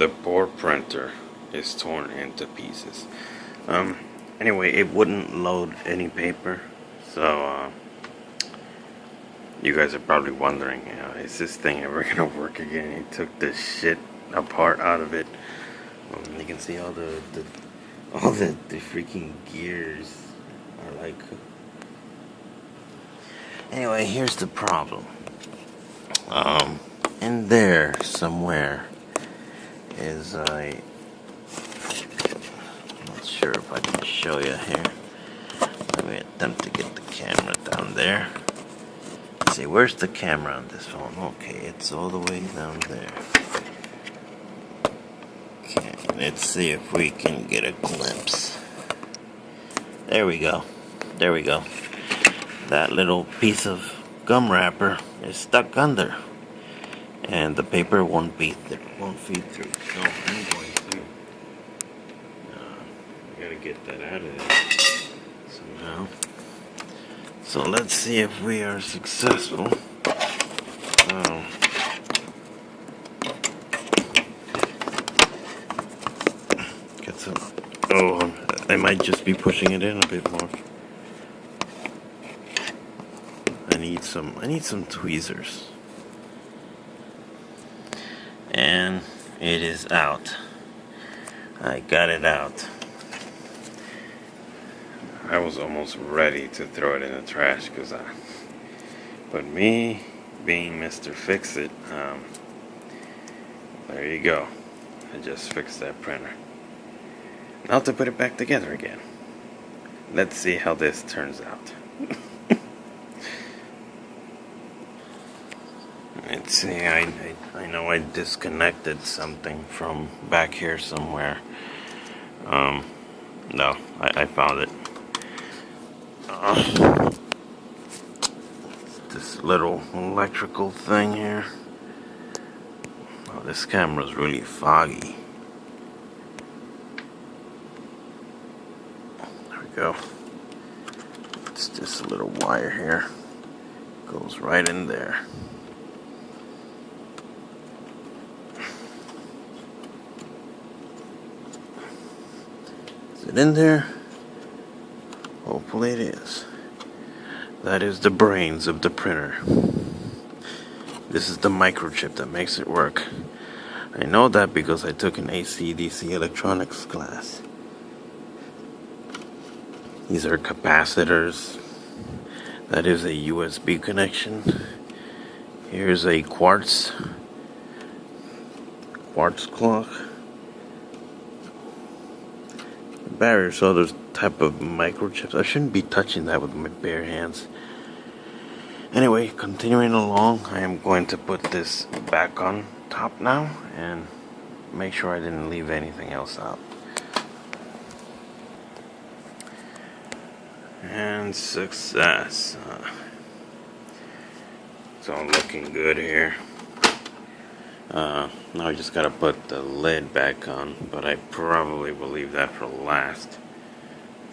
The poor printer is torn into pieces. Anyway, it wouldn't load any paper, so you guys are probably wondering, is this thing ever gonna work again? He took the shit apart out of it. You can see all the freaking gears are like. Anyway, here's the problem. In there somewhere is a. Not sure if I can show you here. Let me attempt to get the camera down there. Let's see, where's the camera on this phone? Okay, it's all the way down there. Okay, let's see if we can get a glimpse. There we go. There we go. That little piece of gum wrapper is stuck under, and the paper won't feed through. So I'm going to gotta get that out of there somehow. So let's see if we are successful. Get some. Oh, I might just be pushing it in a bit more. I need some tweezers. And it is out. I got it out. I was almost ready to throw it in the trash but me being Mr. Fix-It, there you go. I just fixed that printer. Now to put it back together again. Let's see how this turns out. Let's see, I know I disconnected something from back here somewhere. No, I found it. This little electrical thing here. Oh, this camera's really foggy. There we go. It's just a little wire here. Goes right in there. Is it in there? Hopefully it is. That is the brains of the printer. This is the microchip that makes it work. I know that because I took an AC/DC electronics class. These are capacitors. That is a USB connection. Here's a quartz clock. Barrier, so there's type of microchips. I shouldn't be touching that with my bare hands. Anyway, continuing along, I am going to put this back on top now and make sure I didn't leave anything else out. And success. It's all looking good here. Now I just gotta put the lid back on, but I probably will leave that for last.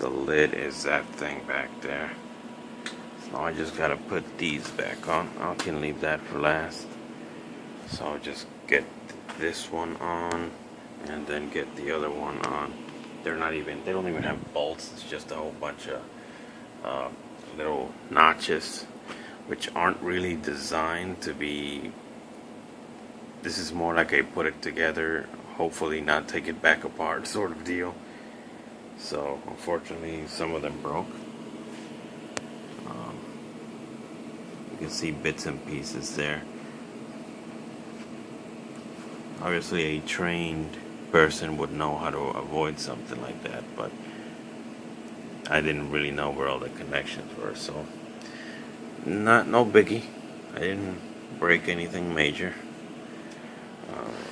The lid is that thing back there. So I just gotta put these back on. I can leave that for last. So I'll just get this one on and then get the other one on. They don't even have bolts. It's just a whole bunch of little notches, which aren't really designed to be. This is more like a put it together, hopefully not take it back apart sort of deal. So unfortunately some of them broke. You can see bits and pieces there. Obviously a trained person would know how to avoid something like that, but I didn't really know where all the connections were, so no biggie. I didn't break anything major.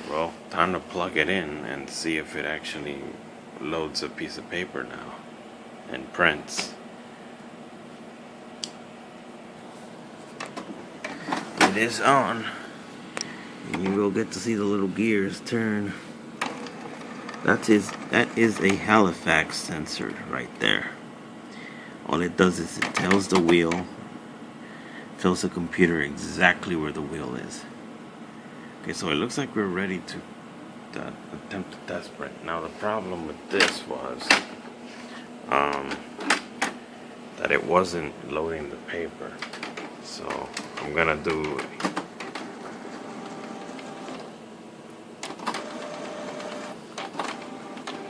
Well, time to plug it in and see if it actually loads a piece of paper now and prints. It is on. And you will get to see the little gears turn. That is a Halifax sensor right there. All it does is it tells the wheel, tells the computer exactly where the wheel is. Okay, so it looks like we're ready to attempt to test print. Now the problem with this was that it wasn't loading the paper. So I'm gonna do.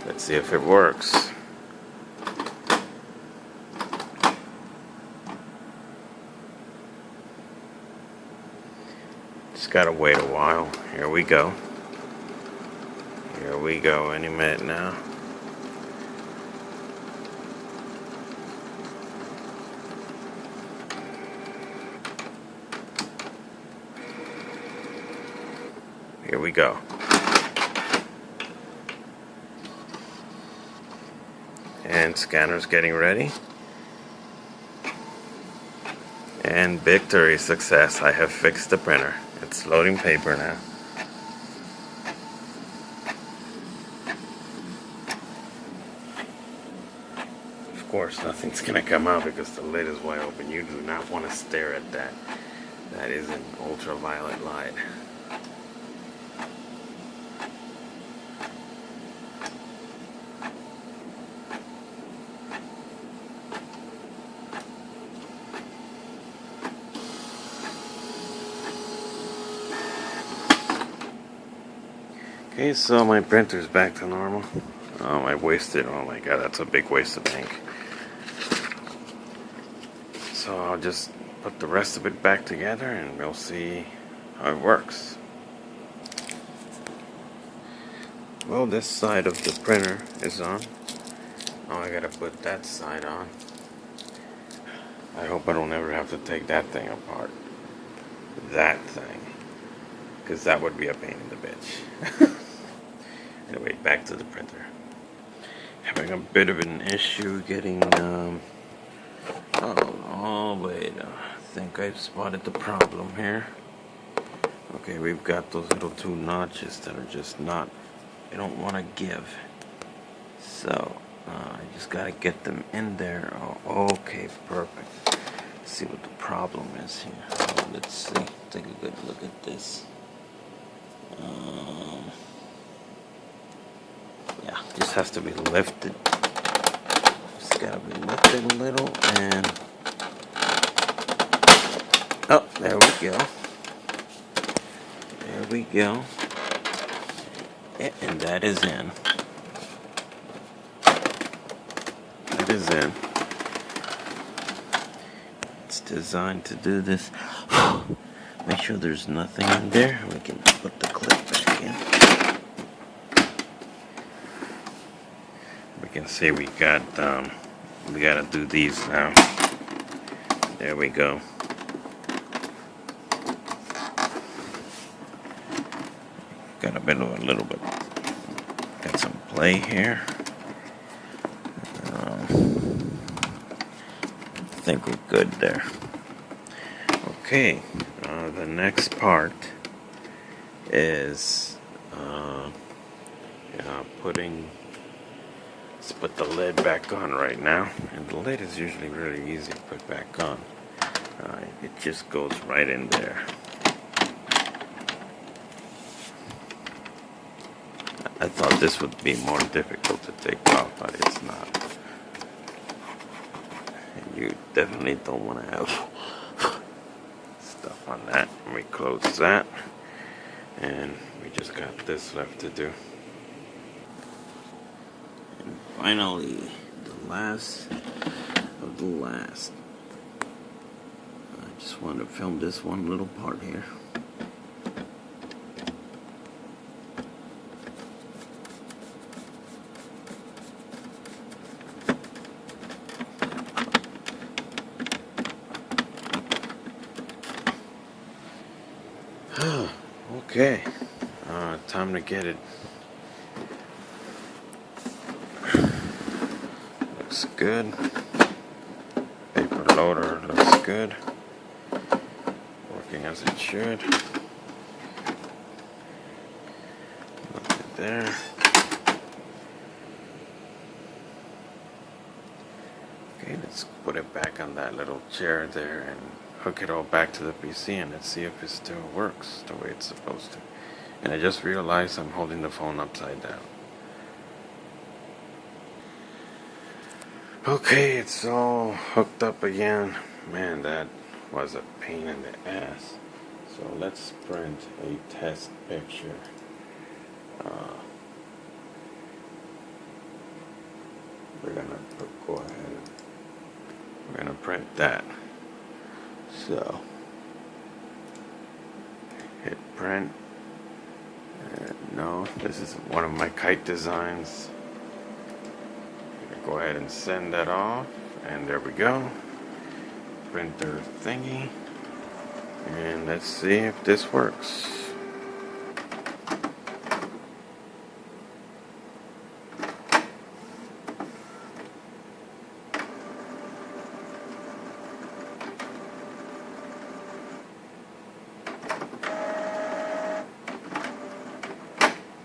Let's see if it works. Just gotta wait a while. Here we go. Here we go. Any minute now. Here we go. And scanner's getting ready. And victory, success. I have fixed the printer. It's loading paper now. Of course, nothing's gonna come out because the lid is wide open. You do not want to stare at that. That is an ultraviolet light. Okay, so my printer's back to normal. I wasted, oh my god, that's a big waste of ink. So I'll just put the rest of it back together and we'll see how it works. Well, this side of the printer is on. Now I gotta put that side on. I hope I don't ever have to take that thing apart. That thing. Because that would be a pain in the bitch. Anyway, back to the printer. Having a bit of an issue getting, oh wait, I think I've spotted the problem here. Okay, we've got those little two notches that are just not, they don't want to give. So, I just gotta get them in there. Oh, okay, perfect. Let's see what the problem is here. Let's see, take a good look at this. Yeah, just has to be lifted. Just gotta be lifted a little and oh, there we go. There we go. And that is in. That is in. It's designed to do this. Make sure there's nothing in there. We can put the clip back in. We can see we gotta do these now. There we go. Got a little bit. Got some play here. I think we're good there. Okay, the next part is let's put the lid back on right now. And the lid is usually really easy to put back on. It just goes right in there. I thought this would be more difficult to take off, but it's not. And you definitely don't want to have stuff on that. And we close that. And we just got this left to do. And finally, the last of the last. I just wanted to film this one little part here. Okay, time to get it. Looks good. Paper loader looks good. Working as it should. Nothing there. Okay, let's put it back on that little chair there and hook it all back to the PC and let's see if it still works the way it's supposed to. And I just realized I'm holding the phone upside down. Okay, it's all hooked up again. Man, that was a pain in the ass. So let's print a test picture. We're gonna go ahead. We're gonna print that. So hit print. No, this is one of my kite designs. Go ahead and send that off, and there we go. Printer thingy, and let's see if this works.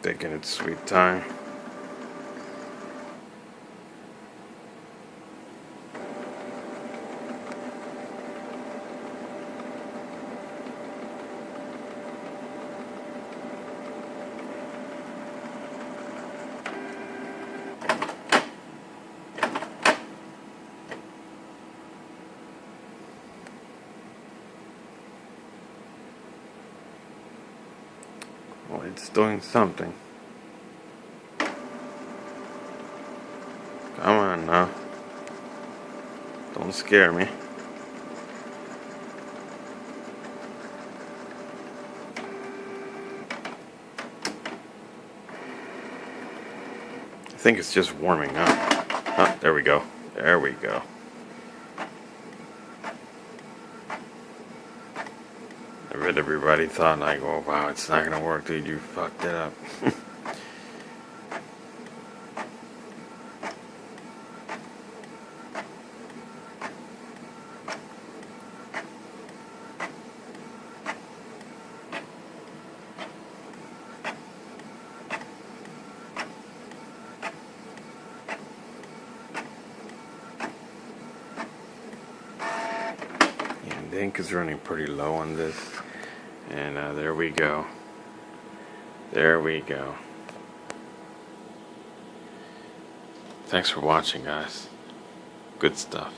Taking its sweet time. Well, it's doing something. Come on now. Don't scare me. I think it's just warming up. Oh, there we go. There we go. I bet everybody thought like, oh wow, it's not gonna work, dude. You fucked it up. The ink is running pretty low on this, and there we go. There we go. Thanks for watching, guys. Good stuff.